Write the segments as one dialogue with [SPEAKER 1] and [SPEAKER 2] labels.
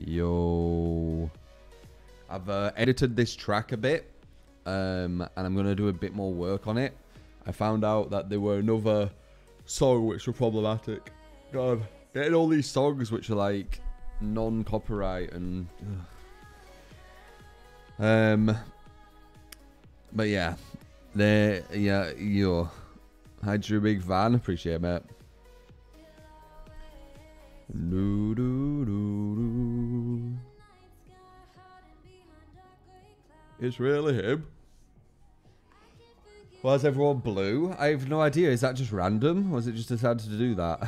[SPEAKER 1] Yo. I've edited this track a bit, and I'm going to do a bit more work on it. I found out that there were another song which were problematic. God, getting all these songs which are like non-copyright and... But yeah, yo. Hi, Drew, big fan. Appreciate it, mate. Do, do, do, do. It's really him. Why is everyone blue? I have no idea. Is that just random? Or was it just decided to do that?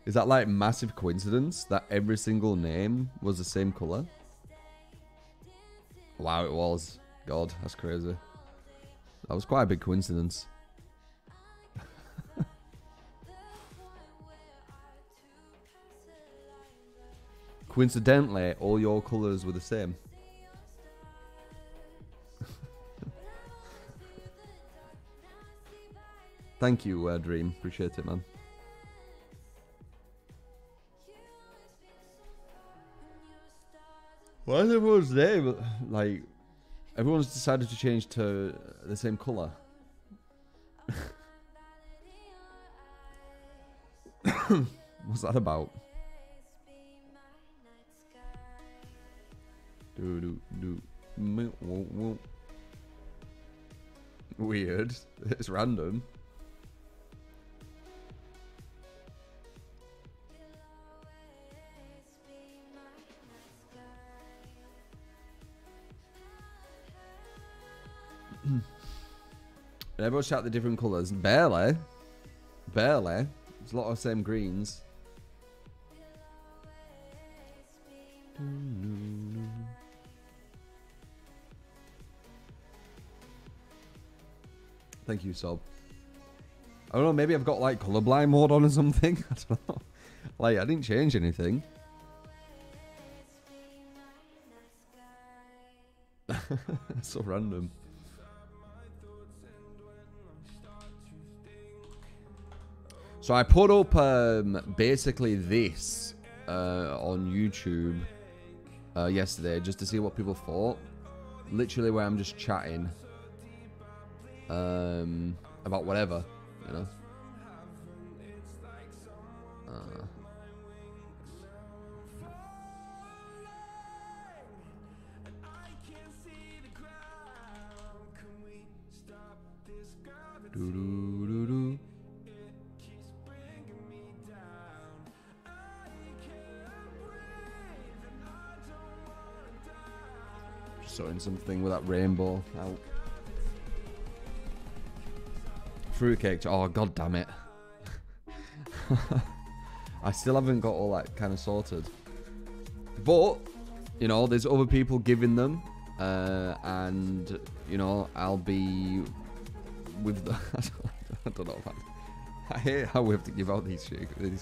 [SPEAKER 1] Is that like massive coincidence that every single name was the same colour? Wow, it was. God, that's crazy. That was quite a big coincidence. Coincidentally, all your colours were the same. Thank you, Dream. Appreciate it, man. Why is everyone's name like... Everyone's decided to change to the same colour. What's that about? Weird. It's random. Everyone shout the different colours. Barely. Barely. There's a lot of same greens. Thank you, Sob. I don't know, maybe I've got like colourblind mode on or something. I don't know. Like, I didn't change anything. So random. So I put up basically this on YouTube yesterday just to see what people thought. Literally where I'm just chatting about whatever, you know. Do do do do. Sorting something with that rainbow out. Fruitcake. Oh, god damn it. I still haven't got all that kind of sorted. But, you know, there's other people giving them. And, you know, I'll be with the... I don't know, man. I hate how we have to give out these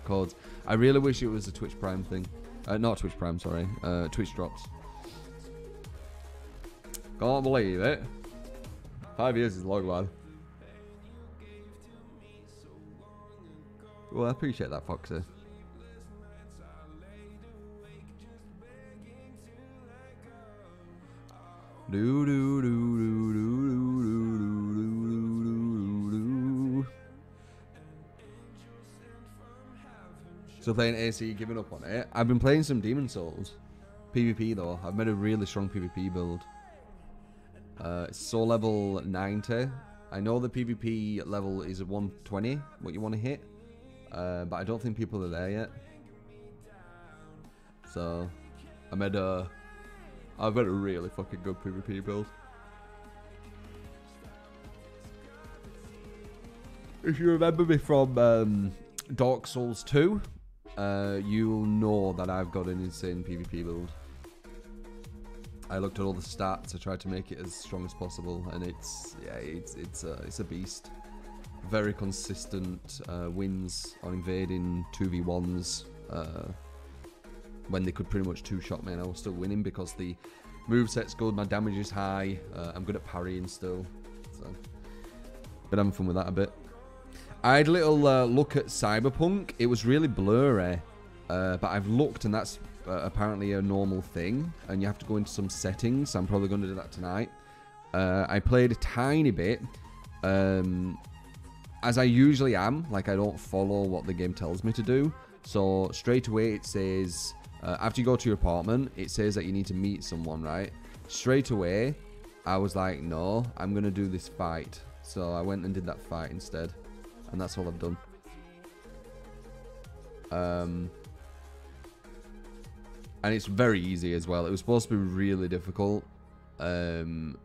[SPEAKER 1] codes. I really wish it was a Twitch Prime thing. Not Twitch Prime, sorry. Twitch drops. Can't believe it. 5 years is long, man. Well, I appreciate that, Foxy. Do do do do do do do do do. Still playing AC, giving up on it. I've been playing some Demon Souls. PvP though. I've made a really strong PvP build. Soul level 90. I know the PvP level is a 120, what you want to hit. But I don't think people are there yet. So, I've made a really fucking good PvP build. If you remember me from Dark Souls 2, you'll know that I've got an insane PvP build. I looked at all the stats. I tried to make it as strong as possible, and it's a beast. Very consistent wins on invading 2v1s. When they could pretty much two-shot me, and I was still winning because the moveset's good, my damage is high. I'm good at parrying still. So, been having fun with that a bit. I had a little look at Cyberpunk. It was really blurry. But I've looked, and that's apparently a normal thing. And you have to go into some settings. So I'm probably going to do that tonight. I played a tiny bit. As I usually am. Like, I don't follow what the game tells me to do. So straight away it says... after you go to your apartment, it says that you need to meet someone, right? Straight away, I was like, no, I'm going to do this fight. So I went and did that fight instead. And that's all I've done. And it's very easy as well. It was supposed to be really difficult. And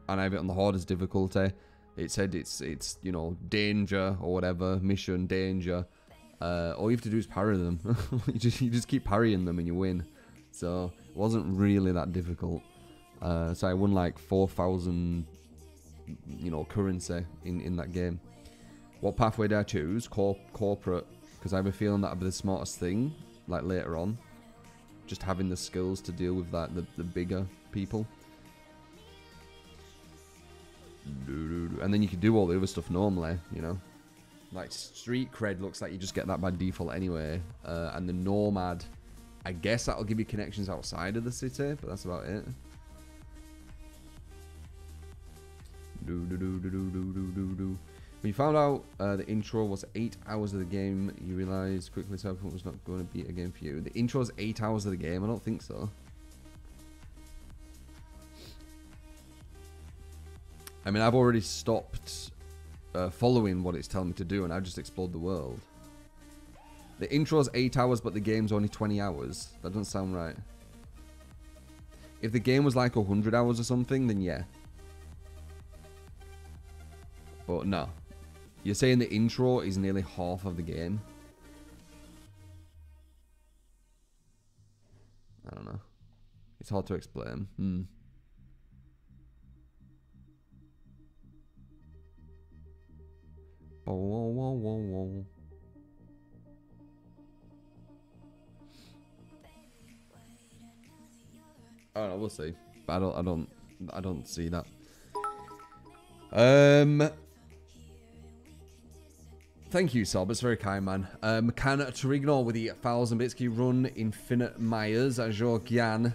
[SPEAKER 1] I have it on the hardest difficulty. It said it's you know, danger or whatever. Mission, danger. All you have to do is parry them. you just keep parrying them and you win. So it wasn't really that difficult. So I won like 4,000, you know, currency in that game. What pathway did I choose? Corporate, because I have a feeling that'll be the smartest thing. Like later on, just having the skills to deal with that the bigger people. And then you can do all the other stuff normally, you know. Like street cred looks like you just get that by default anyway. And the nomad, I guess that'll give you connections outside of the city, but that's about it. When you found out the intro was 8 hours of the game, you realised quickly Cyberpunk was not going to be a game for you. The intro is 8 hours of the game? I don't think so. I mean, I've already stopped following what it's telling me to do, and I've just explored the world. The intro's 8 hours, but the game's only 20 hours. That doesn't sound right. If the game was like 100 hours or something, then yeah. But no. You're saying the intro is nearly half of the game? I don't know. It's hard to explain. Whoa. I don't know, we'll see. But I don't see that. Thank you, Sob. It's very kind, man. Can Torigno with the 1,000 bits. Can you run Infinite Myers as your Gyan?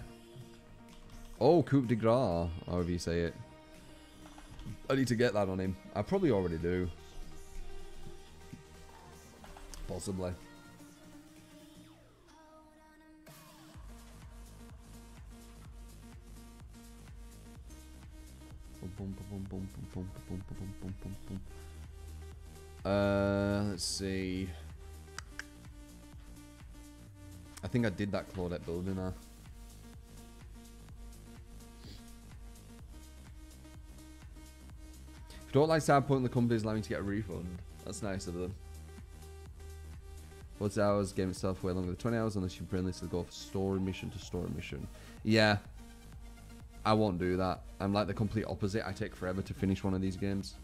[SPEAKER 1] Oh, Coup de Gras, however you say it. I need to get that on him. I probably already do. Possibly. Let's see. I think I did that Claudette build, didn't I? If you don't like Cyberpunk, the company is allowing to get a refund. That's nice of them. What's the hours? Game itself way longer than 20 hours unless you bring this to go for story mission to story mission. Yeah. I won't do that. I'm like the complete opposite. I take forever to finish one of these games.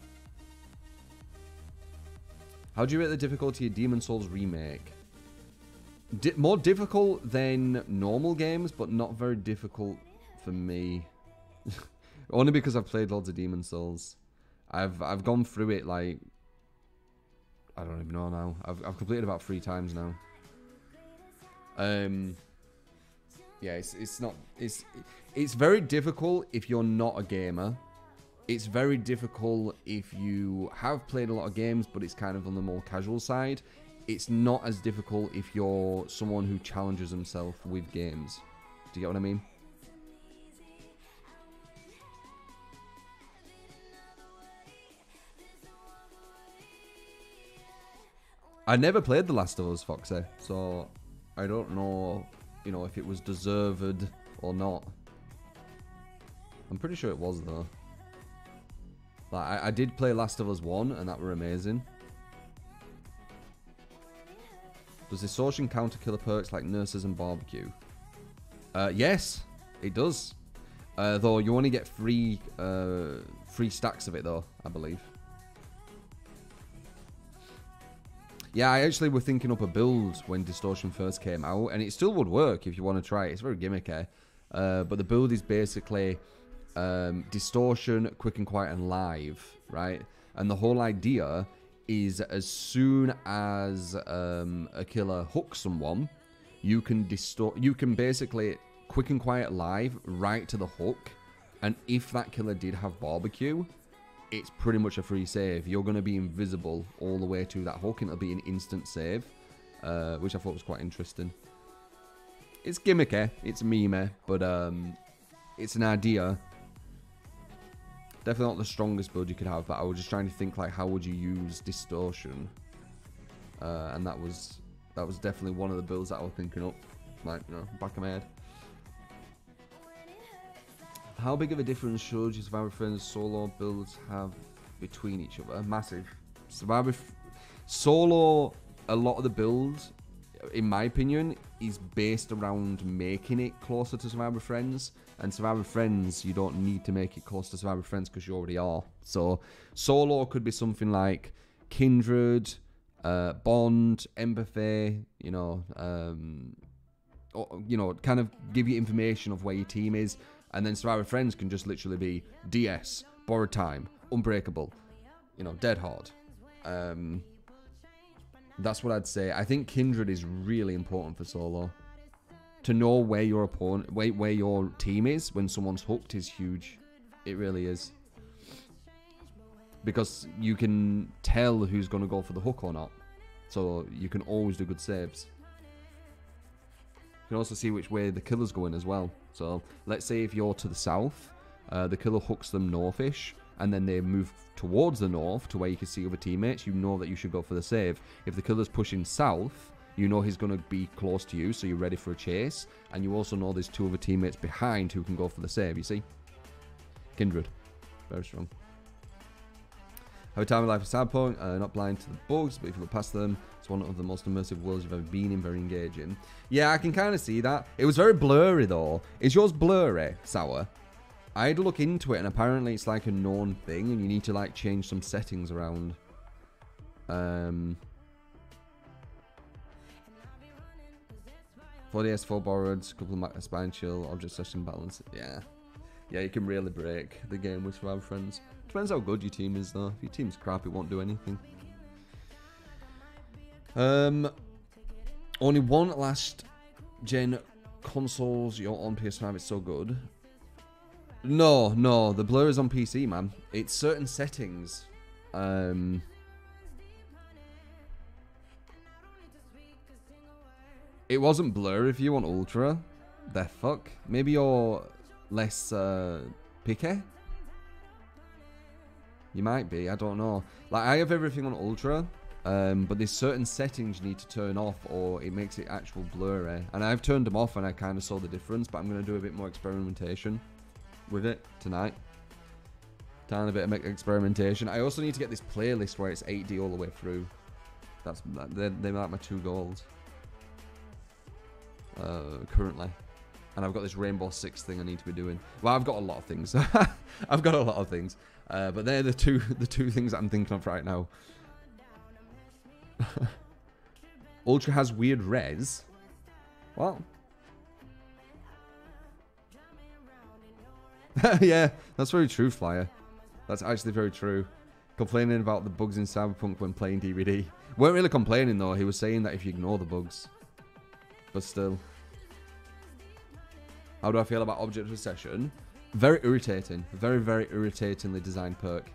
[SPEAKER 1] How do you rate the difficulty of Demon Souls Remake? More difficult than normal games, but not very difficult for me. Only because I've played loads of Demon Souls. I've gone through it like, I don't even know now. I've completed about 3 times now. Yeah, it's very difficult if you're not a gamer. It's very difficult if you have played a lot of games, but it's kind of on the more casual side. It's not as difficult if you're someone who challenges himself with games. Do you get what I mean? I never played The Last of Us, Foxy, so I don't know, you know, if it was deserved or not. I'm pretty sure it was, though. Like, I did play Last of Us 1, and that were amazing. Does distortion counter killer perks like nurses and barbecue? Yes, it does. Though you only get free stacks of it, though, I believe. Yeah, I actually were thinking up a build when Distortion first came out, and it still would work if you want to try it. It's very gimmicky. But the build is basically Distortion, Quick and Quiet, and Live, right? And the whole idea is as soon as a killer hooks someone, you can distort. You can basically quick and quiet live right to the hook, and if that killer did have barbecue, it's pretty much a free save. You're going to be invisible all the way to that hook, and it'll be an instant save, which I thought was quite interesting. It's gimmicky, it's meme, but it's an idea. Definitely not the strongest build you could have, but I was just trying to think, like, how would you use distortion? And that was definitely one of the builds that I was thinking up, like, you know, back of my head. How big of a difference should your Survivor Friends solo builds have between each other? Massive. Solo, a lot of the builds, in my opinion, is based around making it closer to Survivor Friends. And Survivor Friends, you don't need to make it close to Survivor Friends because you already are. So solo could be something like Kindred, Bond, Empathy, you know, kind of give you information of where your team is. And then Survivor Friends can just literally be DS, Borrowed Time, Unbreakable, you know, Dead Hard. That's what I'd say. I think Kindred is really important for solo. To know where your opponent, where your team is when someone's hooked is huge. It really is. Because you can tell who's going to go for the hook or not. So you can always do good saves. You can also see which way the killer's going as well. So let's say if you're to the south, the killer hooks them northish, and then they move towards the north to where you can see other teammates, you know that you should go for the save. If the killer's pushing south, you know he's going to be close to you, so you're ready for a chase. And you also know there's two other teammates behind who can go for the save, you see? Kindred. Very strong. Have a time of life of Cyberpunk, not blind to the bugs, but if you look past them, it's one of the most immersive worlds you've ever been in, very engaging. Yeah, I can kind of see that. It was very blurry, though. Is yours blurry, Sour? I had to look into it, and apparently it's like a known thing, and you need to, like, change some settings around. 4DS, 4 borrowed, couple of spine chill, object session balance. Yeah. Yeah, you can really break the game with Survivor Friends. Depends how good your team is, though. If your team's crap, it won't do anything. Only one last gen consoles you're on PS5, it's so good. No, the blur is on PC, man. It's certain settings. It wasn't blur if you on Ultra. The fuck? Maybe you're less picky? You might be, I don't know. Like, I have everything on Ultra, but there's certain settings you need to turn off or it makes it actual blurry. And I've turned them off and I kind of saw the difference, but I'm going to do a bit more experimentation with it tonight. Tiny bit of experimentation. I also need to get this playlist where it's 8D all the way through. They're like my two goals. Currently. And I've got this Rainbow Six thing I need to be doing. Well, I've got a lot of things. I've got a lot of things. But they're the two things that I'm thinking of right now. Ultra has weird res. What? Yeah, that's very true, Flyer. That's actually very true. Complaining about the bugs in Cyberpunk when playing DVD. Weren't really complaining though. He was saying that if you ignore the bugs. But still. How do I feel about object recession? Very irritating. Very, very irritatingly designed perk.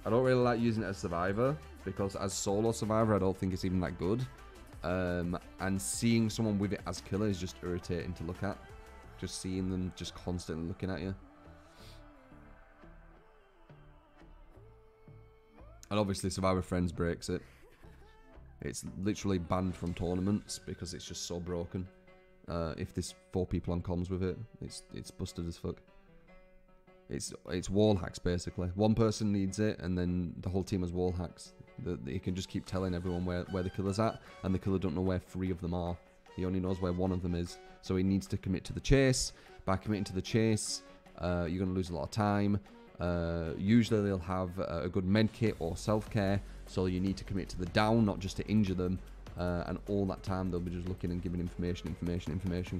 [SPEAKER 1] I don't really like using it as Survivor, because as solo Survivor, I don't think it's even that good. And seeing someone with it as killer is just irritating to look at. Just seeing them just constantly looking at you. And obviously Survivor Friends breaks it. It's literally banned from tournaments because it's just so broken. If there's 4 people on comms with it, it's busted as fuck. It's wall hacks basically. One person needs it, and then the whole team has wall hacks. You can just keep telling everyone where the killer's at, and the killer don't know where 3 of them are. He only knows where 1 of them is, so he needs to commit to the chase. By committing to the chase, you're going to lose a lot of time. Usually they'll have a good med kit or self-care, so you need to commit to the down, not just to injure them. And all that time they'll be just looking and giving information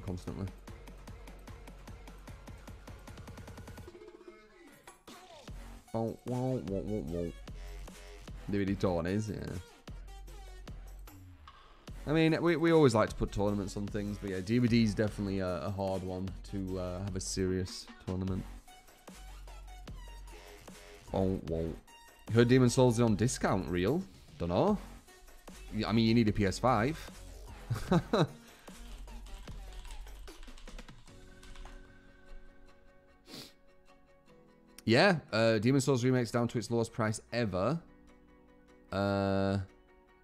[SPEAKER 1] constantly. DVD torn is, yeah. I mean, we always like to put tournaments on things, but yeah, DVD is definitely a hard one to have a serious tournament. Oh, whoa. Heard Demon Souls is on discount, real? Dunno. I mean, you need a PS5. Yeah, Demon Souls Remake's down to its lowest price ever.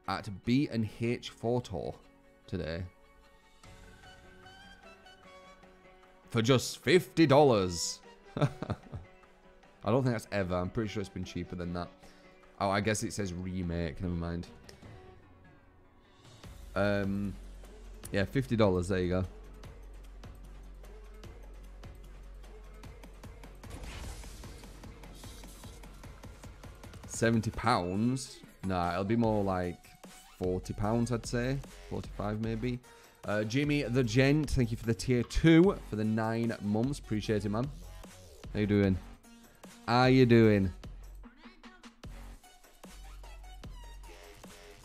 [SPEAKER 1] At B&H Photo today. For just $50. I don't think that's ever. I'm pretty sure it's been cheaper than that. Oh, I guess it says remake. Never mind. Yeah, $50. There you go. £70? Nah, it'll be more like £40, I'd say. 45 maybe. Jimmy the Gent, thank you for the tier 2 for the 9 months. Appreciate it, man. How you doing? How you doing?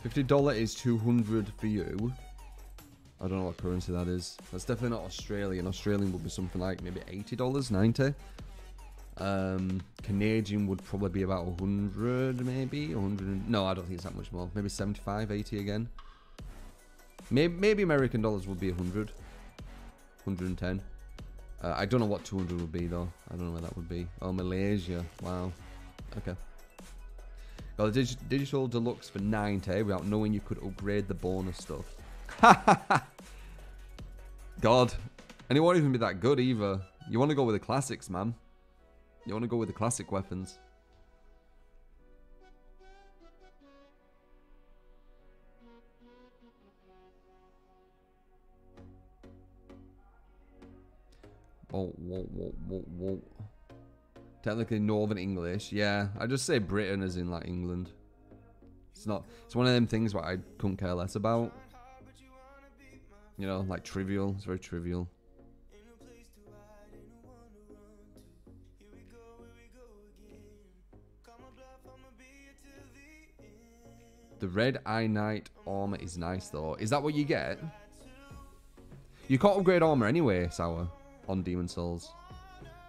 [SPEAKER 1] $50 is 200 for you. I don't know what currency that is. That's definitely not Australian. Australian would be something like maybe $80, 90. Canadian would probably be about 100, maybe 100. No, I don't think it's that much more. Maybe 75, 80 again. Maybe American dollars would be 100, 110. I don't know what 200 would be though. I don't know where that would be. Oh, Malaysia. Wow. Okay. Got the digital deluxe for 90 without knowing you could upgrade the bonus stuff. God. And it won't even be that good either. You want to go with the classics, man. You want to go with the classic weapons. Whoa, whoa, whoa, whoa, whoa. Technically Northern English. Yeah, I just say Britain as in like England. It's not. It's one of them things what I couldn't care less about. You know, like trivial. It's very trivial. The red Eye Knight armor is nice though. Is that what you get? You can't upgrade armor anyway, Sour, on Demon Souls.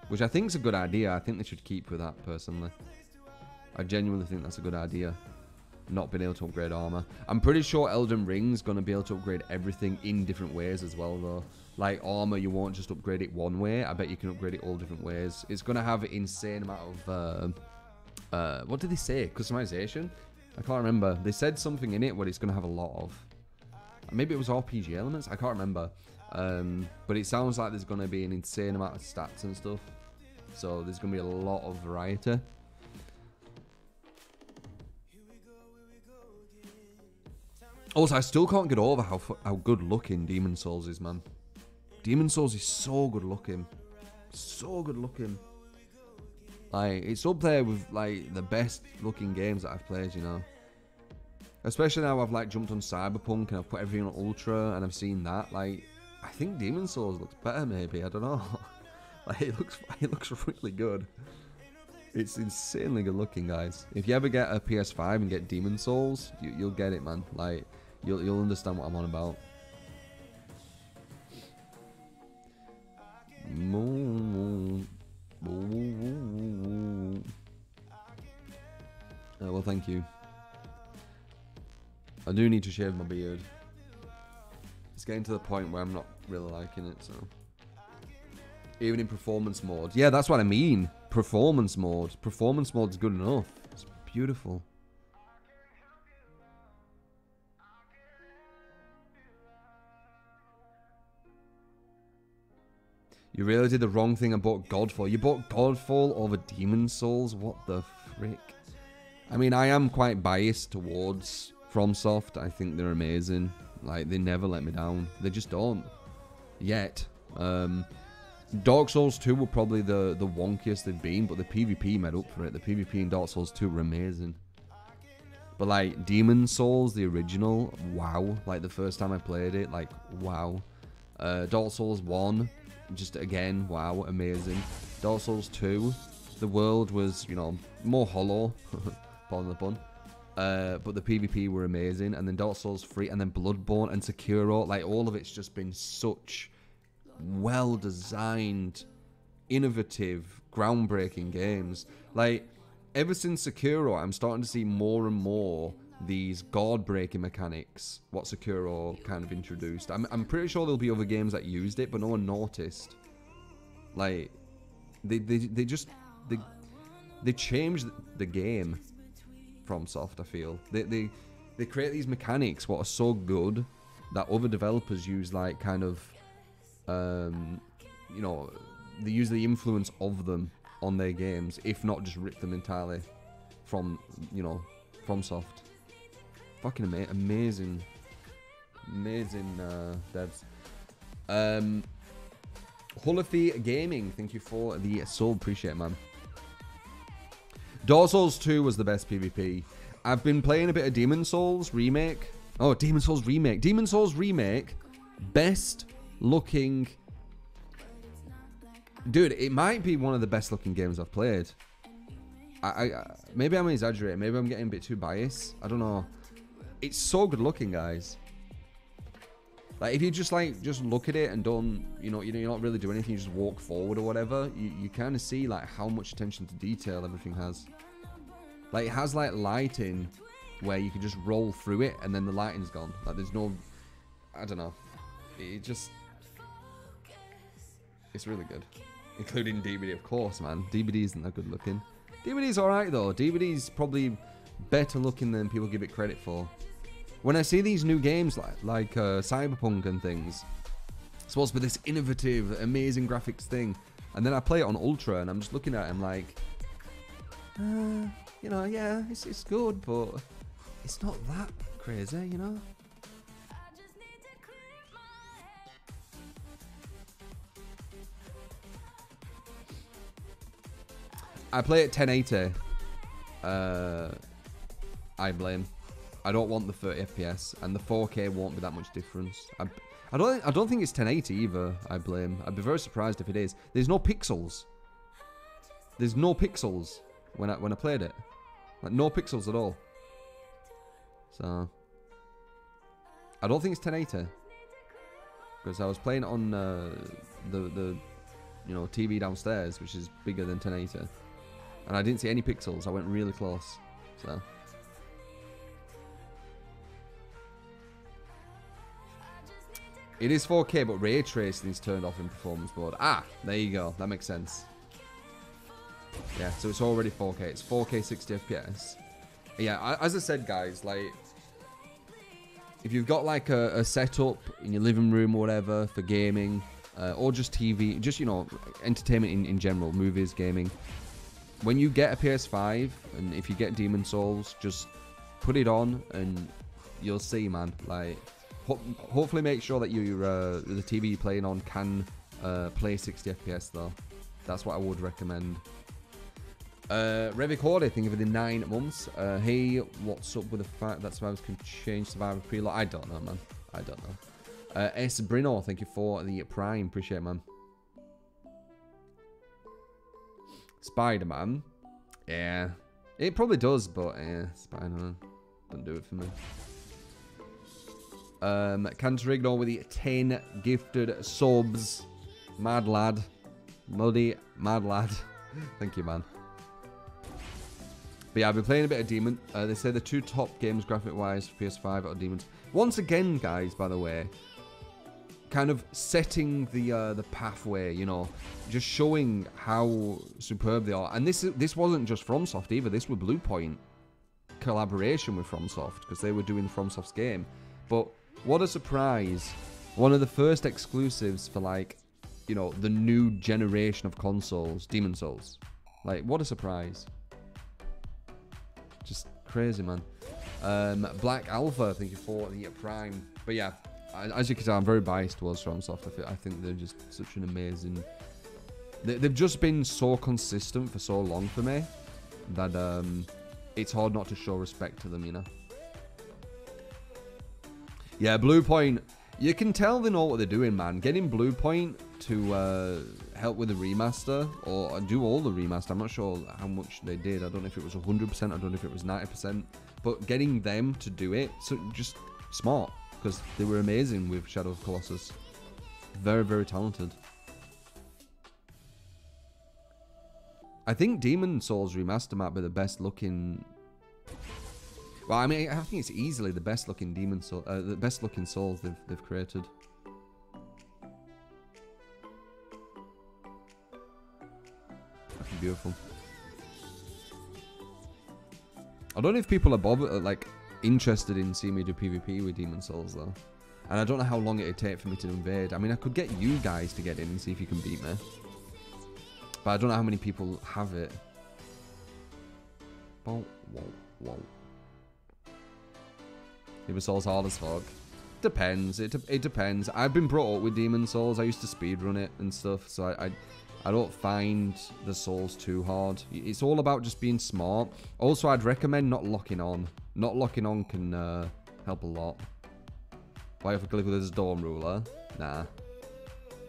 [SPEAKER 1] Which I think is a good idea. I think they should keep with that, personally. I genuinely think that's a good idea. Not being able to upgrade armor. I'm pretty sure Elden Ring's going to be able to upgrade everything in different ways as well, though. Like, armor, you won't just upgrade it one way. I bet you can upgrade it all different ways. It's going to have an insane amount of... what did they say? Customization? I can't remember. They said something in it where it's going to have a lot of... Maybe it was RPG elements? I can't remember. But it sounds like there's going to be an insane amount of stats and stuff. So there's going to be a lot of variety. Also, I still can't get over how good looking Demon Souls is, man. Demon Souls is so good looking. So good looking. Like, it's up there with, like, the best looking games that I've played, you know. Especially now I've, like, jumped on Cyberpunk and I've put everything on Ultra and I've seen that. Like, I think Demon Souls looks better, maybe. I don't know. Like, it looks really good. It's insanely good looking, guys. If you ever get a PS5 and get Demon Souls, you'll get it, man. Like, you'll understand what I'm on about. Well, thank you. I do need to shave my beard. It's getting to the point where I'm not really liking it, so... Even in performance mode. Yeah, that's what I mean. Performance mode. Performance mode is good enough. It's beautiful. You really did the wrong thing and bought Godfall. You bought Godfall over Demon Souls? What the frick? I mean, I am quite biased towards FromSoft. I think they're amazing. Like, they never let me down. They just don't. Yet. Dark Souls 2 were probably the wonkiest they've been, but the PvP made up for it. The PvP in Dark Souls 2 were amazing. But like, Demon Souls, the original, wow. Like, the first time I played it, like, wow. Dark Souls 1, just again, wow, amazing. Dark Souls 2, the world was, you know, more hollow, pardon the pun. But the PvP were amazing. And then Dark Souls 3, and then Bloodborne and Sekiro. Like, all of it's just been such well-designed, innovative, groundbreaking games. Like, ever since Sekiro, I'm starting to see more and more these guard-breaking mechanics, what Sekiro kind of introduced. I'm pretty sure there'll be other games that used it, but no one noticed. Like, they changed the game. FromSoft, I feel they create these mechanics what are so good that other developers use, like, kind of you know, they use the influence of them on their games, if not just rip them entirely from, you know, FromSoft. Fucking amazing devs. Hullafi Gaming, thank you for the sub, appreciate it, man. Dark Souls 2 was the best PvP. I've been playing a bit of Demon Souls Remake. Oh, Demon Souls Remake. Demon Souls Remake, best looking... Dude, it might be one of the best looking games I've played. Maybe I'm exaggerating. Maybe I'm getting a bit too biased. I don't know. It's so good looking, guys. Like, if you just look at it and don't, you know, you're not really doing anything, you just walk forward or whatever, you kind of see, like, how much attention to detail everything has. Like, it has, like, lighting where you can just roll through it and then the lighting's gone. Like, there's no, I don't know. It just, it's really good. Including DBD, of course, man. DBD isn't that good looking. DBD's alright, though. DBD's probably better looking than people give it credit for. When I see these new games like Cyberpunk and things, it's supposed to be this innovative, amazing graphics thing, and then I play it on Ultra and I'm just looking at it and like, you know, yeah, it's good, but it's not that crazy, you know? I play at 1080. I blame. I don't want the 30 FPS, and the 4K won't be that much difference. I don't think it's 1080 either. I blame. I'd be very surprised if it is. There's no pixels. There's no pixels when I played it. Like, no pixels at all. So I don't think it's 1080 because I was playing on the you know, TV downstairs, which is bigger than 1080, and I didn't see any pixels. I went really close. So. It is 4K, but ray tracing is turned off in performance mode. Ah, there you go. That makes sense. Yeah, so it's already 4K. It's 4K 60 FPS. Yeah, as I said, guys, like, if you've got like a setup in your living room or whatever for gaming, or just TV, just, you know, entertainment in general, movies, gaming, when you get a PS5, and if you get Demon Souls, just put it on and you'll see, man. Like, hopefully make sure that the TV you're playing on can play 60 FPS though. That's what I would recommend. Revic Horde, thank you for the 9 months. Hey, what's up with the fact that survivors can change survivor preload? I don't know, man. I don't know. S. Brino, thank you for the Prime. Appreciate it, man. Spider-Man. Yeah. It probably does, but yeah, Spider-Man. Don't do it for me. Cantorignor with the 10 gifted subs. Mad lad. Muddy, mad lad. Thank you, man. But yeah, I've been playing a bit of Demon. They say the 2 top games graphic-wise for PS5 are Demons. Once again, guys, by the way, kind of setting the pathway, you know, just showing how superb they are. And this wasn't just FromSoft either. This was Bluepoint collaboration with FromSoft, because they were doing FromSoft's game. But what a surprise. One of the first exclusives for, like, you know, the new generation of consoles, Demon Souls. Like, what a surprise. Just crazy, man. Black Alpha, thank you for the Prime. But yeah, as you can tell, I'm very biased towards FromSoft. I think they're just such an amazing... They've just been so consistent for so long for me that it's hard not to show respect to them, you know? Yeah, Bluepoint, you can tell they know what they're doing, man. Getting Bluepoint to help with the remaster, or do all the remaster. I'm not sure how much they did. I don't know if it was 100%, I don't know if it was 90%. but getting them to do it, so just smart, because they were amazing with Shadow of Colossus. Very, very talented. I think Demon Souls Remaster might be the best looking. Well, I mean, I think it's easily the best looking Demon Soul, the best looking Souls they've created. Fucking beautiful. I don't know if people are like interested in seeing me do PvP with Demon Souls though, and I don't know how long it'd take for me to invade. I mean, I could get you guys to get in and see if you can beat me, but I don't know how many people have it. Whoa, whoa, whoa. Demon Souls hard as fuck. Depends. It depends. I've been brought up with Demon Souls. I used to speedrun it and stuff, so I don't find the Souls too hard. It's all about just being smart. Also, I'd recommend not locking on. Not locking on can help a lot. Why if I click with this Dawn Ruler? Nah.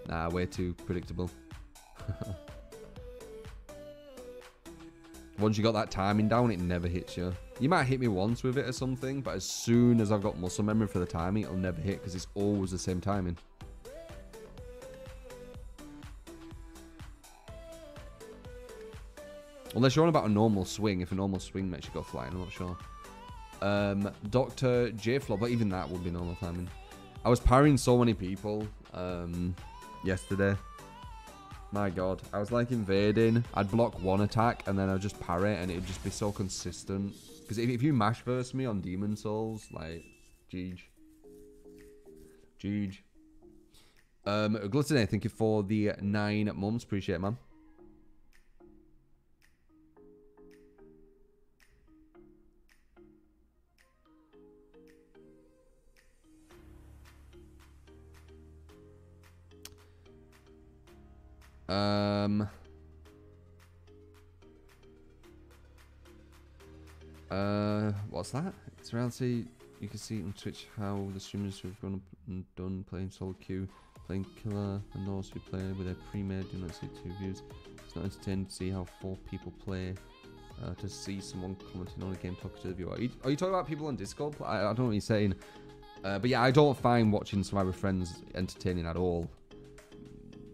[SPEAKER 1] Nah, way too predictable. Once you got that timing down, it never hits you. You might hit me once with it or something, but as soon as I've got muscle memory for the timing, it'll never hit because it's always the same timing. Unless you're on about a normal swing. If a normal swing makes you go flying, I'm not sure. Dr. J-Flo, but even that would be normal timing. I was parrying so many people yesterday. My god. I was like invading. I'd block one attack and then I'd just parry and it'd just be so consistent. Because if you mash verse me on Demon Souls, like, Jeej. Jeej. Gluttony, thank you for the 9 months. Appreciate it, man. What's that? It's around, see, you can see on Twitch how the streamers who've gone up and done playing solo queue, playing killer, and those who play with their pre-made do not see 2 views. It's not entertaining to see how 4 people play, to see someone commenting on a game talking to the viewer. Are you talking about people on Discord? I don't know what you're saying. But yeah, I don't find watching Survivor Friends entertaining at all.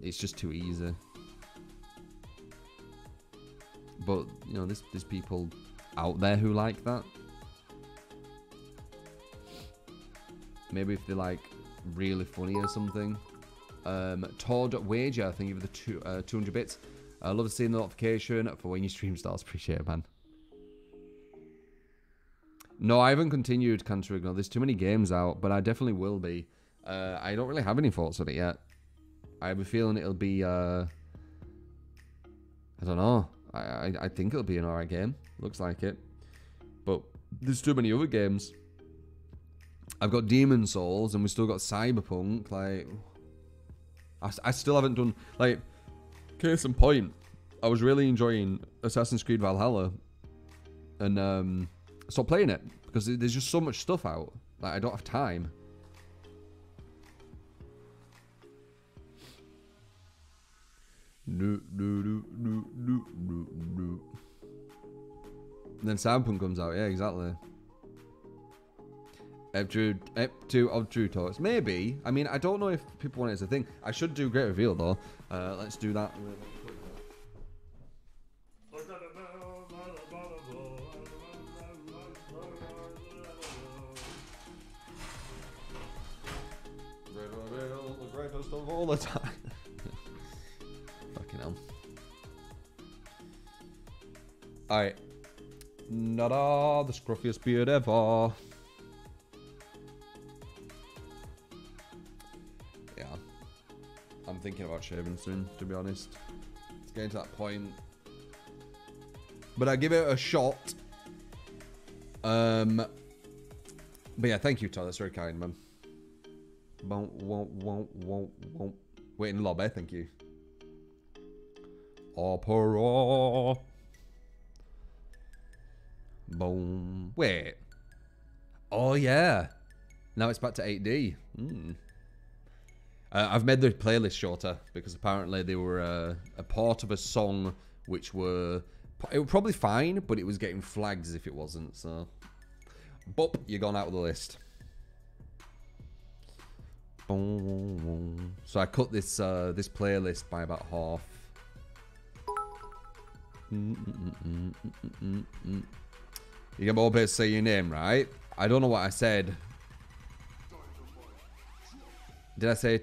[SPEAKER 1] It's just too easy. But, you know, there's people out there who like that. Maybe if they're like really funny or something. Todd Wager, thank you for the 200 bits. I love seeing the notification for when your stream starts. Appreciate it, man. No, I haven't continued Counter Ignore. There's too many games out, but I definitely will be. I don't really have any thoughts on it yet. I have a feeling it'll be, I don't know. I think it'll be an alright game. Looks like it. But there's too many other games. I've got Demon Souls and we've still got Cyberpunk. Like, I still haven't done, like, case in point, I was really enjoying Assassin's Creed Valhalla. And stopped playing it because there's just so much stuff out. Like, I don't have time. No. And then Cyberpunk comes out, yeah, exactly. Ep2 of True Talks. Maybe. I mean, I don't know if people want it as a thing. I should do Great Reveal, though. Let's do that. Great Reveal, the greatest of all the time. Fucking hell. Alright. Nada, the scruffiest beard ever. Yeah. I'm thinking about shaving soon, to be honest. It's getting to that point. But I give it a shot. But yeah, thank you, Todd. That's very kind, man. Wait in the lobby, thank you. Opera. Boom. Wait. Oh, yeah. Now it's back to 8D. I've made the playlist shorter because apparently they were a part of a song which were... It was probably fine, but it was getting flagged as if it wasn't, so... Bop, you're gone out of the list. So I cut this this playlist by about half. You get more bits to say your name, right? I don't know what I said. Did I say...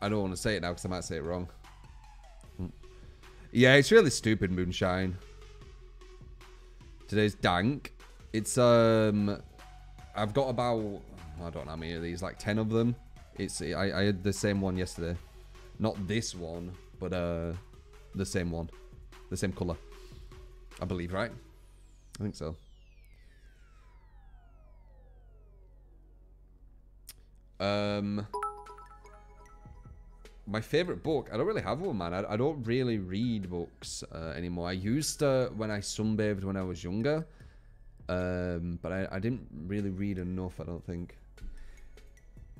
[SPEAKER 1] I don't want to say it now because I might say it wrong. Yeah, it's really stupid, Moonshine. Today's dank. It's, I've got about... I don't know how many of these, like 10 of them. It's I had the same one yesterday. Not this one, but the same one. The same colour. I believe, right? I think so. My favourite book? I don't really have one, man. I don't really read books anymore. I used to when I sunbathed when I was younger. But I didn't really read enough, I don't think.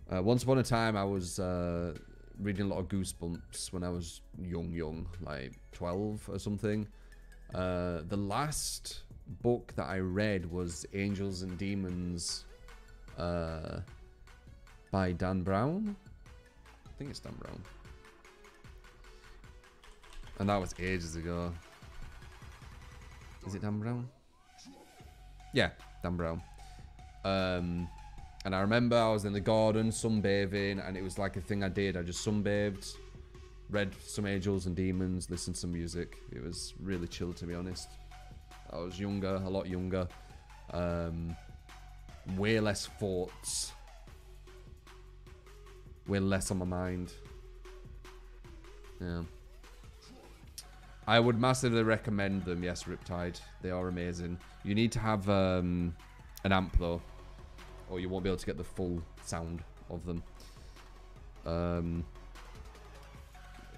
[SPEAKER 1] Once upon a time, I was reading a lot of Goosebumps when I was young, like 12 or something. The last book that I read was Angels and Demons by Dan Brown. I think it's Dan Brown. And that was ages ago. Is it Dan Brown? Yeah, Dan Brown. And I remember I was in the garden sunbathing, and it was like a thing I did. I just sunbathed, read some Angels and Demons, listened to some music. It was really chill, to be honest. I was younger, a lot younger. Way less thoughts. Way less on my mind. Yeah. I would massively recommend them, yes, Riptide. They are amazing. You need to have an amp, though, or you won't be able to get the full sound of them.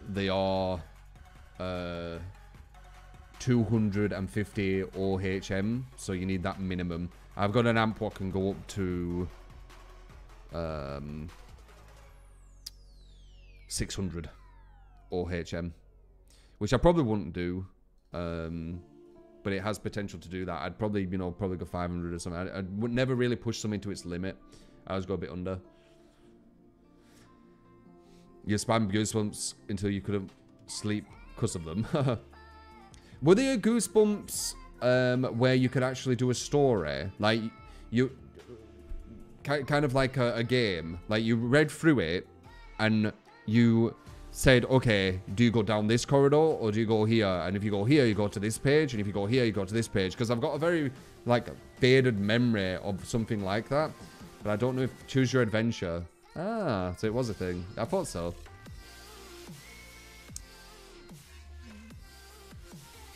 [SPEAKER 1] They are 250 OHM, so you need that minimum. I've got an amp what can go up to 600 OHM, which I probably wouldn't do, but it has potential to do that. I'd probably, you know, probably go 500 or something. I would never really push something to its limit. I always go a bit under. You spam Goosebumps until you couldn't sleep because of them. Were there Goosebumps where you could actually do a story? Like, you... Kind of like a game. Like, you read through it, and you said, okay, do you go down this corridor, or do you go here? And if you go here, you go to this page, and if you go here, you go to this page. Because I've got a very, like, faded memory of something like that. But I don't know if Choose Your Adventure... Ah, so it was a thing. I thought so.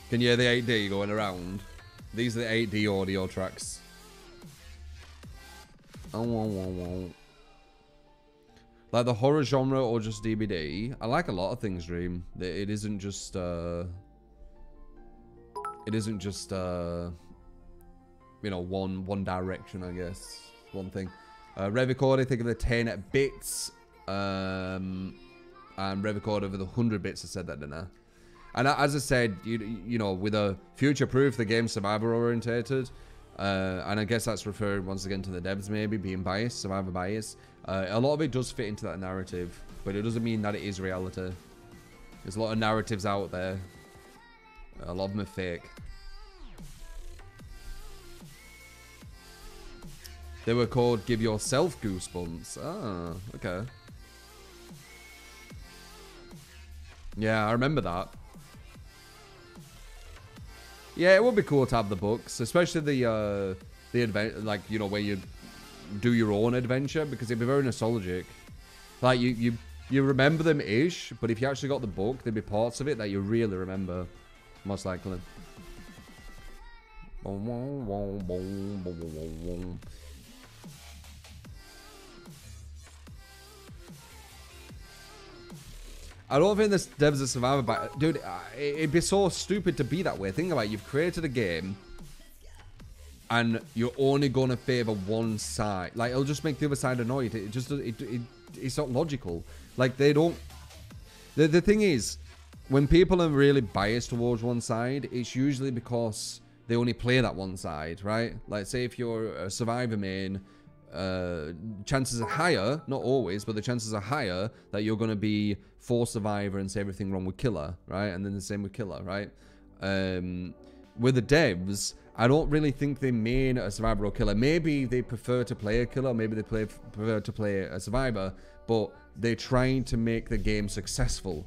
[SPEAKER 1] Can you hear the 8D going around? These are the 8D audio tracks. Like the horror genre or just DBD? I like a lot of things, Dream. It isn't just, you know, one direction, I guess. One thing. Revicord, I think of the 10 bits. And Revicord over the 100 bits, I said that, didn't I? And as I said, you know, with a future-proof, the game's survivor-orientated. And I guess that's referring, once again, to the devs, maybe, being biased, survivor bias. A lot of it does fit into that narrative, but it doesn't mean that it is reality. There's a lot of narratives out there. A lot of them are fake. They were called Give Yourself Goosebumps. Ah, okay. Yeah, I remember that. Yeah, it would be cool to have the books, especially the adventure, like, you know, where you do your own adventure, because it'd be very nostalgic. Like, you remember them ish, but if you actually got the book, there'd be parts of it that you really remember, most likely. I don't think this devs are survivor, but dude, it'd be so stupid to be that way. Think about it, you've created a game and you're only gonna favor one side. Like, it'll just make the other side annoyed. It's not logical. Like, they don't... The thing is, when people are really biased towards one side, it's usually because they only play that one side, right? Like, say if you're a Survivor main, chances are higher, not always, but the chances are higher that you're going to be for Survivor and say everything wrong with Killer, right? And then the same with Killer, right? With the devs, I don't really think they main a Survivor or Killer. Maybe they prefer to play a Killer, maybe they prefer to play a Survivor, but they're trying to make the game successful.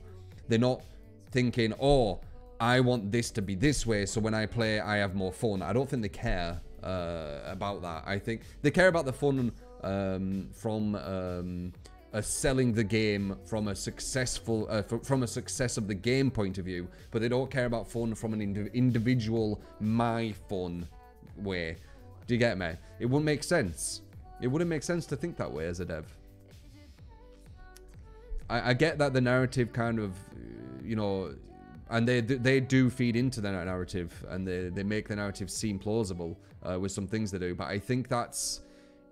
[SPEAKER 1] They're not thinking, oh, I want this to be this way, so when I play, I have more fun. I don't think they care about that. I think they care about the fun from selling the game from a successful from a success of the game point of view, but they don't care about fun from an individual my fun way. Do you get me? It wouldn't make sense. It wouldn't make sense to think that way as a dev. I get that the narrative kind of, you know, and they do feed into the narrative, and they make the narrative seem plausible with some things they do, but I think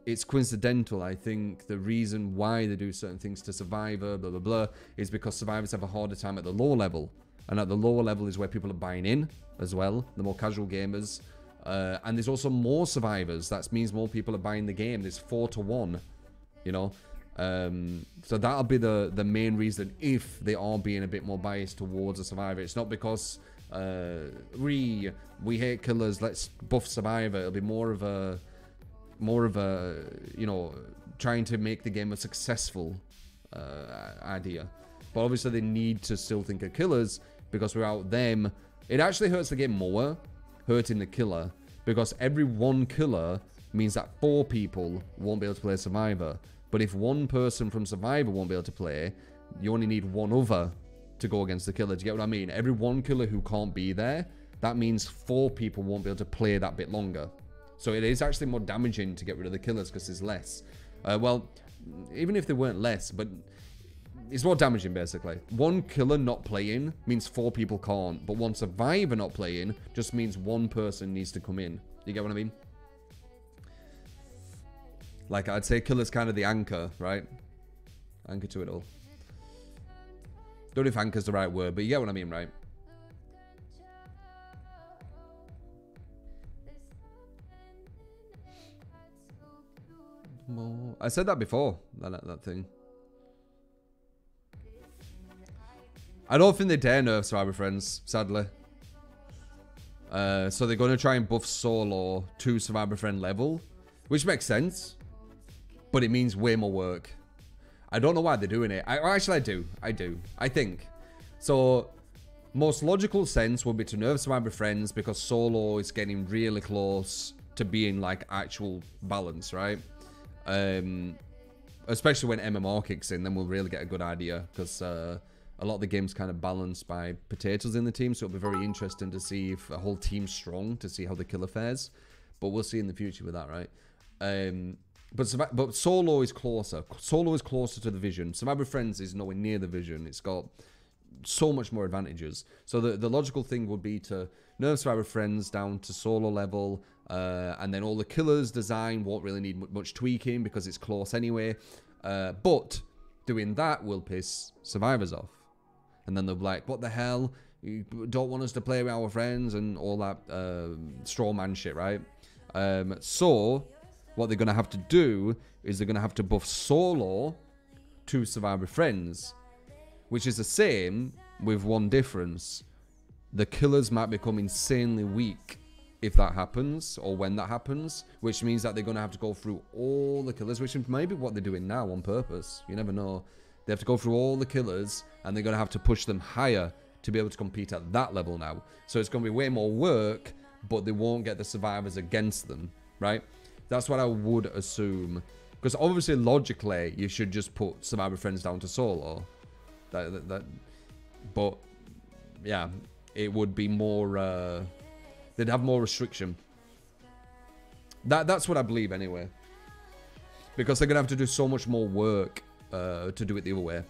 [SPEAKER 1] it's coincidental. I think the reason why they do certain things to Survivor, blah, blah, blah, is because Survivors have a harder time at the lower level. And at the lower level is where people are buying in as well, the more casual gamers. And there's also more Survivors. That means more people are buying the game. There's 4 to 1, you know. So that'll be the main reason if they are being a bit more biased towards a Survivor. It's not because we hate Killers, let's buff Survivor. It'll be more of a, you know, trying to make the game a successful idea. But obviously they need to still think of Killers, because without them, it actually hurts the game more, hurting the Killer, because every one Killer means that 4 people won't be able to play Survivor. But if one person from Survivor won't be able to play, you only need one other to go against the Killer. Do you get what I mean? Every one Killer who can't be there, that means 4 people won't be able to play that bit longer. So it is actually more damaging to get rid of the Killers because there's less. Well, even if there weren't less, but it's more damaging basically. One Killer not playing means 4 people can't, but one Survivor not playing just means 1 person needs to come in. You get what I mean? Like, I'd say Killer's kind of the anchor, right? Anchor to it all. Don't know if anchor's the right word, but you get what I mean, right? I said that before, that thing. I don't think they dare nerf Survivor Friends, sadly. So they're going to try and buff Solo to Survivor Friend level, which makes sense, but it means way more work. I don't know why they're doing it. Actually, I do. I think. So, most logical sense would be to nerf Survivor Friends because Solo is getting really close to being like actual balance, right? Especially when MMR kicks in, then we'll really get a good idea, because a lot of the game's kind of balanced by potatoes in the team, so it'll be very interesting to see if a whole team's strong, to see how the Killer fares, but we'll see in the future with that, right? But Solo is closer. Solo is closer to the vision. Survivor Friends is nowhere near the vision. It's got so much more advantages. So the logical thing would be to nerf Survivor Friends down to Solo level, and then all the Killers design won't really need much tweaking because it's close anyway. But doing that will piss Survivors off. And then they'll be like, what the hell? You don't want us to play with our friends and all that straw man shit, right? So what they're going to have to do is they're going to have to buff Solo to Survivor Friends, which is the same with one difference. The Killers might become insanely weak if that happens, or when that happens, which means that they're going to have to go through all the Killers, which is maybe what they're doing now on purpose. You never know. They have to go through all the Killers, and they're going to have to push them higher to be able to compete at that level now. So it's going to be way more work, but they won't get the Survivors against them, right? That's what I would assume. Because obviously, logically, you should just put Survivor Friends down to Solo. But, yeah, it would be more... they'd have more restriction. That's what I believe, anyway. Because they're going to have to do so much more work to do it the other way.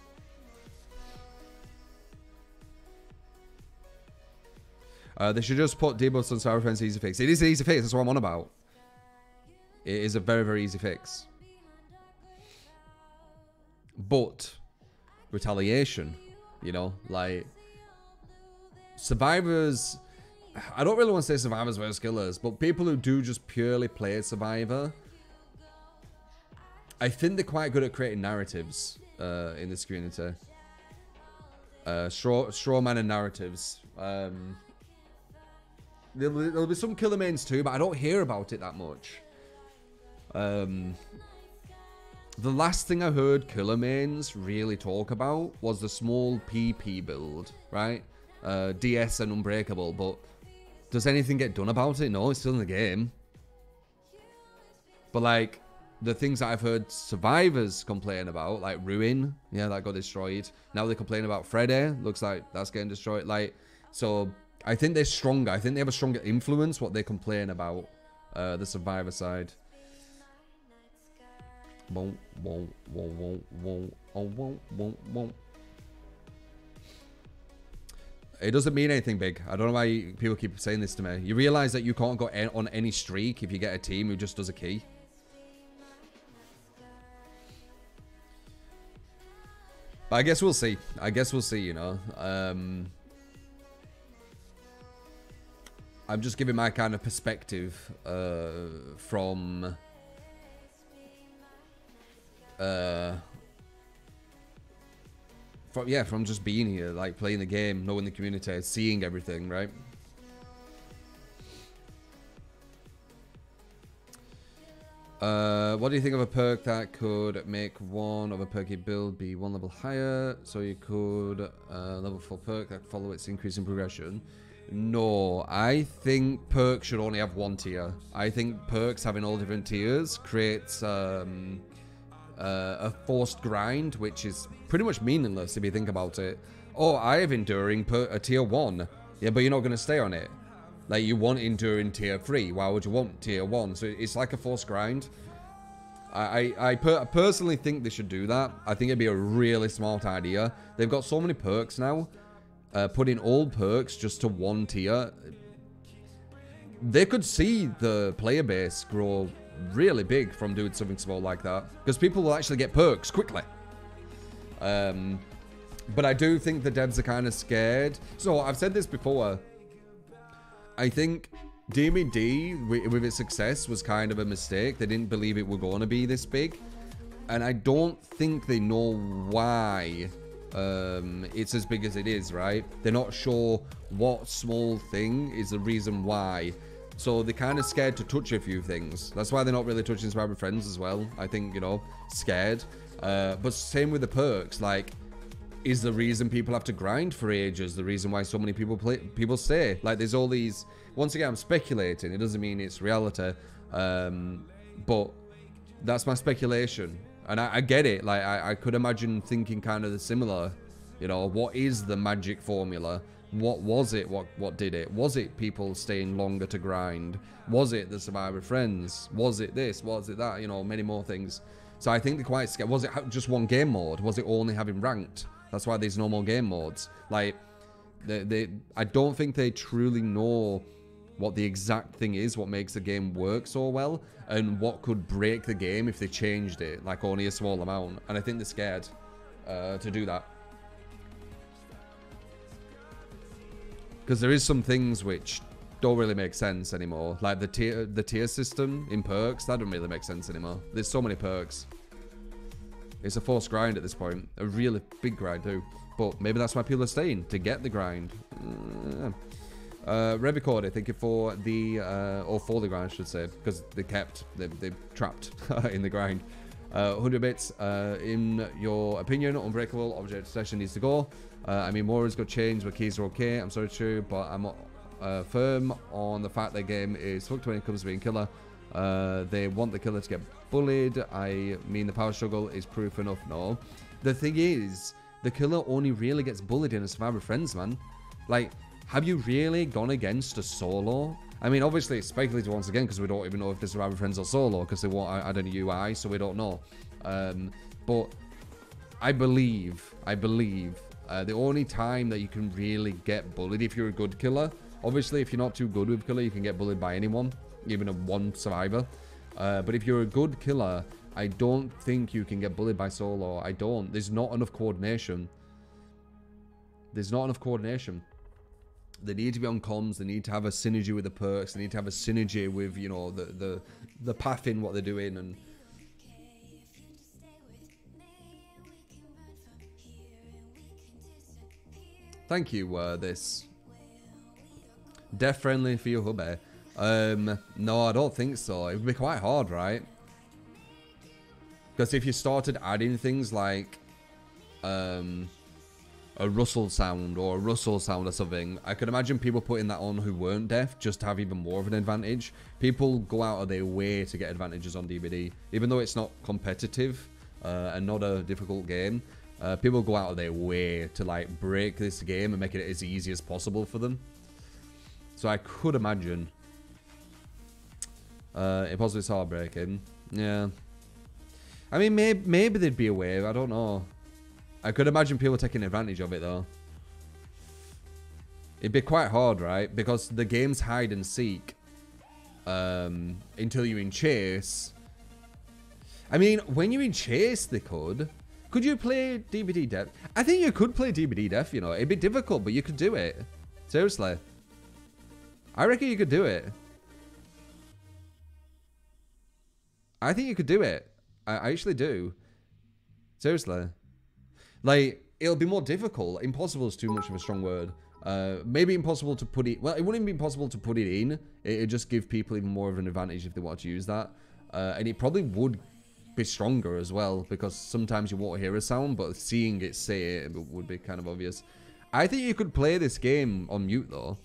[SPEAKER 1] They should just put debuffs on Survivor Friends easy fix. It is an easy fix, that's what I'm on about. It is a very, very easy fix. But retaliation, you know, like Survivors, I don't really want to say survivors versus killers, but people who do just purely play Survivor, I think they're quite good at creating narratives in this community. Straw man and narratives. There'll be some killer mains too, but I don't hear about it that much. The last thing I heard killer mains really talk about was the small PP build, right? DS and Unbreakable, but does anything get done about it? No, it's still in the game. But like, the things that I've heard survivors complain about, like Ruin, yeah, that got destroyed. Now they complain about Freddy, looks like that's getting destroyed. Like, so I think they're stronger. I think they have a stronger influence what they complain about, the survivor side. It doesn't mean anything big. I don't know why people keep saying this to me. You realize that you can't go on any streak if you get a team who just does a key. But I guess we'll see. I guess we'll see, you know. I'm just giving my kind of perspective from just being here, like playing the game, knowing the community, seeing everything, right? What do you think of a perk that could make one of a perky build be one level higher, so you could level 4 perk that follow its increase in progression? No, I think perks should only have one tier. I think perks having all different tiers creates a forced grind, which is pretty much meaningless if you think about it. Oh, I have enduring a tier 1. Yeah, but you're not going to stay on it. Like, you want enduring tier 3. Why would you want tier 1? So it's like a forced grind. I personally think they should do that. I think it'd be a really smart idea. They've got so many perks now. Putting all perks just to one tier. They could see the player base grow really big from doing something small like that, because people will actually get perks quickly. But I do think the devs are kind of scared. So I've said this before. I think DMD with its success was kind of a mistake. They didn't believe it were going to be this big, and I don't think they know why it's as big as it is, right? They're not sure what small thing is the reason why. So they're kind of scared to touch a few things. That's why they're not really touching Survivor Friends as well. I think, you know, scared. But same with the perks. Like, is the reason people have to grind for ages the reason why so many people stay? Like, there's all these... Once again, I'm speculating. It doesn't mean it's reality. But that's my speculation. And I get it. Like, I could imagine thinking kind of the similar. You know, what is the magic formula? What was it? What did it? Was it people staying longer to grind? Was it the Survivor Friends? Was it this? Was it that? You know, many more things. So I think they're quite scared. Was it just one game mode? Was it only having ranked? That's why there's no more game modes. Like, I don't think they truly know what the exact thing is, what makes the game work so well, and what could break the game if they changed it, like only a small amount. And I think they're scared to do that. Because there is some things which don't really make sense anymore. Like the tier system in perks, that doesn't really make sense anymore. There's so many perks. It's a forced grind at this point. A really big grind too. But maybe that's why people are staying, to get the grind. Revicorder, thank you for the, or for the grind I should say, because they trapped in the grind. 100 bits, in your opinion, Unbreakable Object Session needs to go. I mean, more has got changed, but keys are okay. I'm sorry, true, but I'm firm on the fact that game is fucked when it comes to being killer. They want the killer to get bullied. I mean, the power struggle is proof enough. No, the thing is, the killer only really gets bullied in a Survivor Friends, man. Like, have you really gone against a solo? I mean, obviously it's speculative once again, because we don't even know if the Survivor Friends are solo, because they won't add any UI, so we don't know. But I believe the only time that you can really get bullied if you're a good killer, obviously if you're not too good with killer, you can get bullied by anyone, even a one survivor. But if you're a good killer, I don't think you can get bullied by solo. I don't. There's not enough coordination. There's not enough coordination. They need to be on comms. They need to have a synergy with the perks. They need to have a synergy with, you know, the pathing, what they're doing. And thank you, this. Deaf friendly for your hubby. No, I don't think so. It would be quite hard, right? Because if you started adding things like a rustle sound or a rustle sound or something, I could imagine people putting that on who weren't deaf just to have even more of an advantage. People go out of their way to get advantages on DBD, even though it's not competitive and not a difficult game. People go out of their way to like break this game and make it as easy as possible for them. So I could imagine it possibly is heartbreaking. Yeah. I mean, maybe there'd be a way. I don't know. I could imagine people taking advantage of it, though. It'd be quite hard, right? Because the game's hide and seek until you're in chase. I mean, when you're in chase, they could. Could you play DBD Def? I think you could play DBD Def, you know. It'd be difficult, but you could do it. Seriously. I reckon you could do it. I think you could do it. I actually do. Seriously. Like, it'll be more difficult. Impossible is too much of a strong word. Maybe impossible to put it... Well, it wouldn't even be possible to put it in. It'd just give people even more of an advantage if they want to use that. And it probably would be stronger as well, because sometimes you won't hear a sound, but seeing it say it would be kind of obvious. I think you could play this game on mute, though.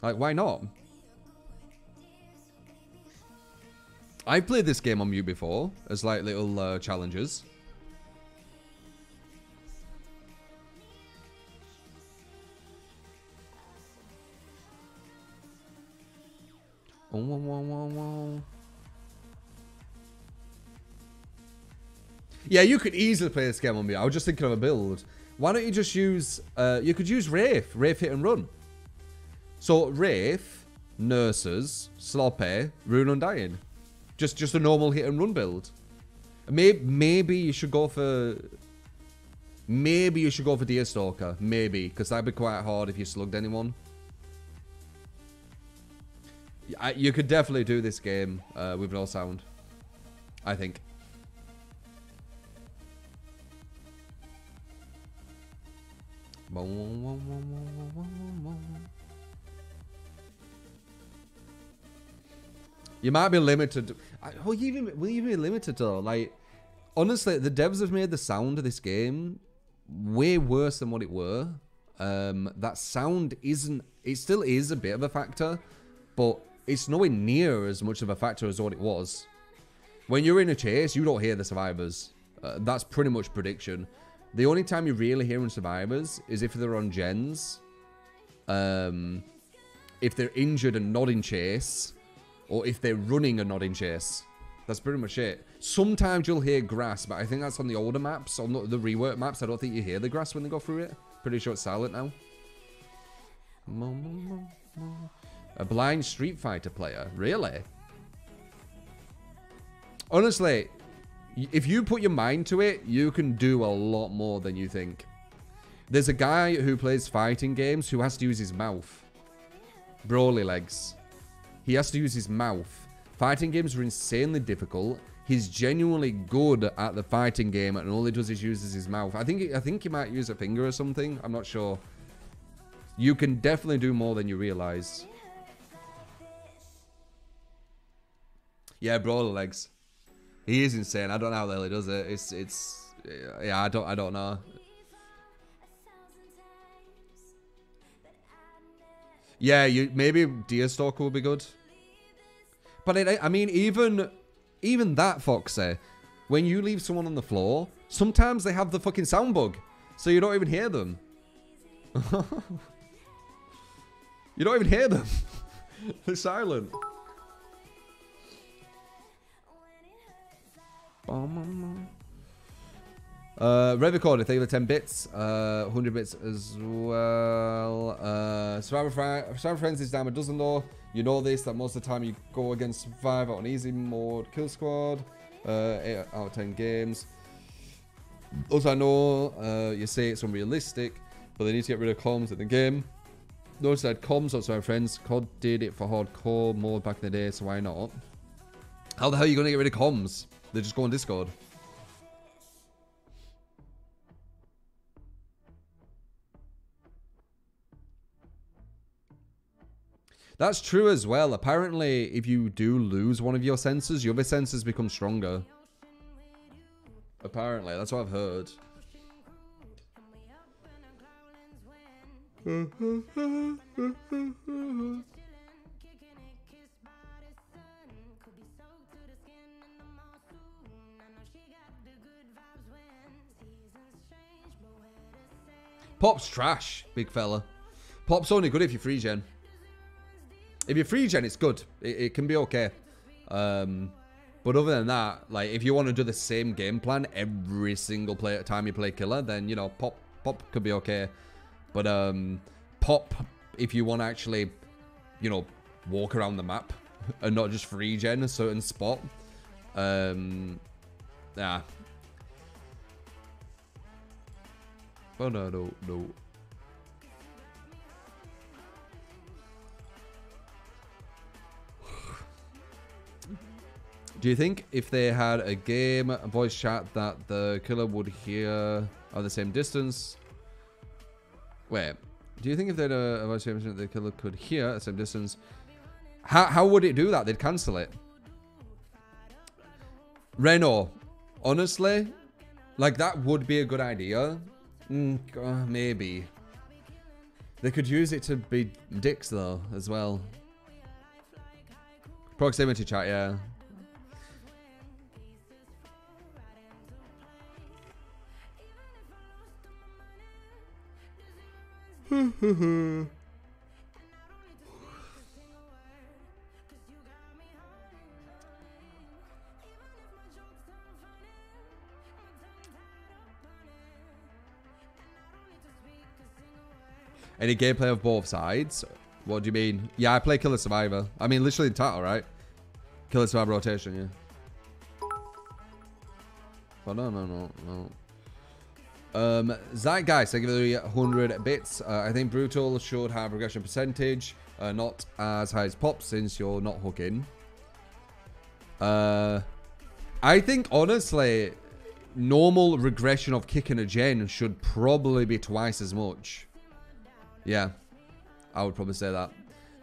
[SPEAKER 1] Like, why not? I've played this game on mute before, as like little challenges. Yeah, you could easily play this game on mute. I was just thinking of a build. Why don't you just use... you could use Wraith. Wraith hit and run. So, Wraith, Nurses, Sloppy, Rune Undying. Just a normal hit and run build. Maybe you should go for... Maybe you should go for Deerstalker. Maybe. Because that'd be quite hard if you slugged anyone. You could definitely do this game with no sound. I think. You might be limited. Will you even be limited though? Like, honestly, the devs have made the sound of this game way worse than what it were. That sound isn't... It still is a bit of a factor, but it's nowhere near as much of a factor as what it was. When you're in a chase, you don't hear the survivors. That's pretty much prediction. The only time you really hear in survivors is if they're on gens, if they're injured and not in chase, or if they're running and not in chase. That's pretty much it. Sometimes you'll hear grass, but I think that's on the older maps. On the rework maps, I don't think you hear the grass when they go through it. Pretty sure it's silent now. A blind Street Fighter player? Really? Honestly, if you put your mind to it, you can do a lot more than you think. There's a guy who plays fighting games who has to use his mouth. Broly legs. He has to use his mouth. Fighting games are insanely difficult. He's genuinely good at the fighting game, and all he does is uses his mouth. I think he might use a finger or something. I'm not sure. You can definitely do more than you realize. Yeah, Broly legs. He is insane. I don't know how the hell he does it. It's yeah, I don't know. Yeah, maybe Deerstalker would be good. But I mean, even that, Foxy, when you leave someone on the floor, sometimes they have the fucking sound bug, so you don't even hear them. You don't even hear them. They're silent. Revicord, thank you for 10 bits. 100 bits as well. Survivor Friends is down a dozen though. You know this, that most of the time you go against Survivor on easy mode kill squad. 8 out of 10 games. Also, I know you say it's unrealistic, But they need to get rid of comms in the game. Notice that comms, also my friends. COD did it for hardcore mode back in the day, so why not? How the hell are you going to get rid of comms? They just go on Discord. That's true as well. Apparently, if you do lose one of your sensors, your other sensors become stronger. Apparently, that's what I've heard. Pop's trash, big fella. Pop's only good if you're free gen. If you're free gen, it's good. It can be okay. But other than that, like if you want to do the same game plan every single time you play killer, then you know Pop could be okay. But Pop, if you want to actually, you know, walk around the map and not just free gen a certain spot, yeah. Oh no. Do you think if they had a game, a voice chat, that the killer would hear at the same distance? Wait, do you think if they had a voice chat that the killer could hear at the same distance? How would it do that? They'd cancel it. Renault, honestly, like that would be a good idea. Maybe. They could use it to be dicks though, as well. Proximity chat, yeah. Any gameplay of both sides? What do you mean? Yeah, I play Killer Survivor. I mean, literally the title, right? Killer Survivor rotation, yeah. Oh, no. Zeitgeist, I give it 100 bits. I think Brutal should have regression percentage. Not as high as Pop, since you're not hooking. I think, honestly, normal regression of kicking a gen should probably be twice as much. Yeah, I would probably say that.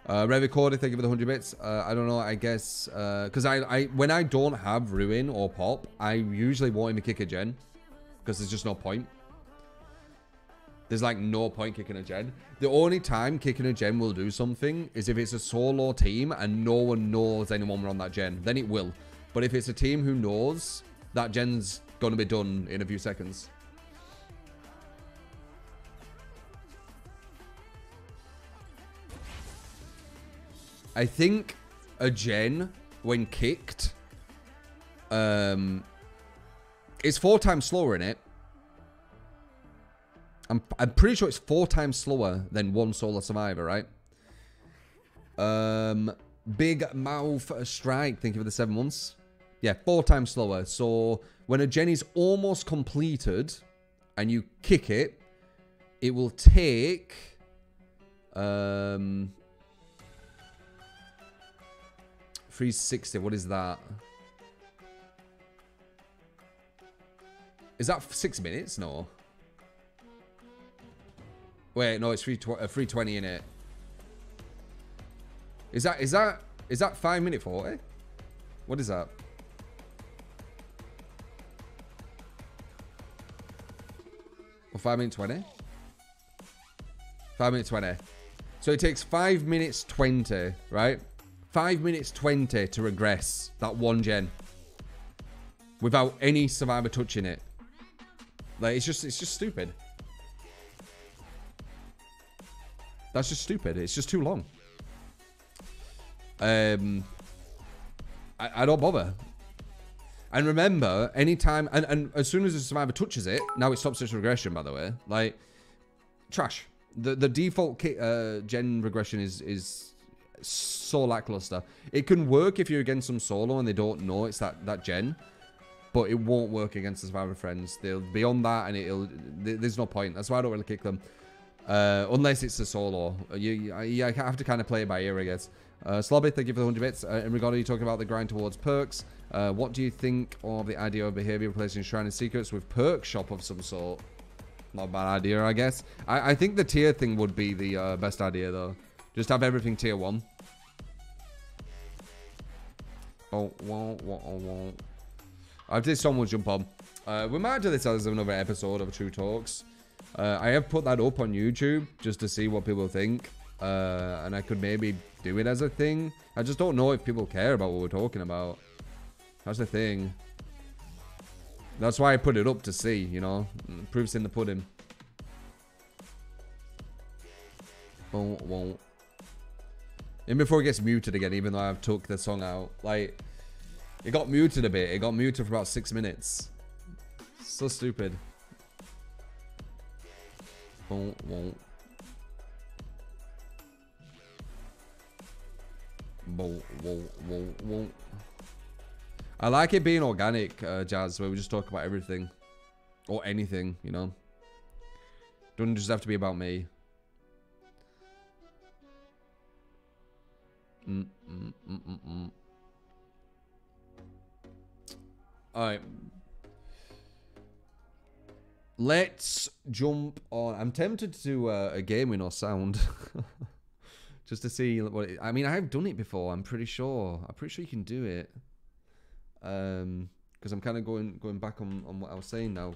[SPEAKER 1] Revicorder, thank you for the 100 bits. I don't know, I guess, because when I don't have Ruin or Pop, I usually want him to kick a gen, because there's just no point. There's like no point kicking a gen. The only time kicking a gen will do something is if it's a solo team and no one knows anyone on that gen. Then it will. But if it's a team who knows, that gen's going to be done in a few seconds. I think a gen, when kicked, it's 4 times slower in it. I'm pretty sure it's 4 times slower than one solo survivor, right? Big Mouth Strike, thank you for the 7 months. Yeah, 4 times slower. So when a gen is almost completed and you kick it, it will take 360. What is that? Is that 6 minutes? No. Wait, no, it's 320 in it. Is that 5 minute 40? What is that? Or 5 minute 20? 5 minute 20. So it takes 5 minutes 20, right? 5 minutes 20 to regress that one gen without any survivor touching it. Like it's just stupid. That's just stupid. It's just too long. I don't bother. And remember, anytime and as soon as the survivor touches it, now it stops its regression, by the way. Like trash. The default gen regression is so lackluster. It can work if you're against some solo and they don't know it's that gen, but it won't work against the survivor friends. They'll be on that and there's no point. That's why I don't really kick them. Unless it's a solo. You have to kind of play it by ear, I guess. Slobby, thank you for the 100 bits. In regard to you talking about the grind towards perks, what do you think of the idea of behavior replacing Shrine and Secrets with perk shop of some sort? Not a bad idea, I guess. I think the tier thing would be the best idea, though. Just have everything tier 1. I've did someone jump on. We might do this as another episode of True Talks. I have put that up on YouTube just to see what people think. And I could maybe do it as a thing. I just don't know if people care about what we're talking about. That's the thing. That's why I put it up to see, you know. Proof's in the pudding. And before it gets muted again, even though I've took the song out. Like, it got muted a bit. It got muted for about 6 minutes. So stupid. I like it being organic, Jazz, where we just talk about everything. Or anything, you know. Doesn't just have to be about me. Alright. Let's jump on. I'm tempted to do a game with no sound. Just to see what I mean, I have done it before, I'm pretty sure. I'm pretty sure you can do it. Because I'm kind of going back on what I was saying now.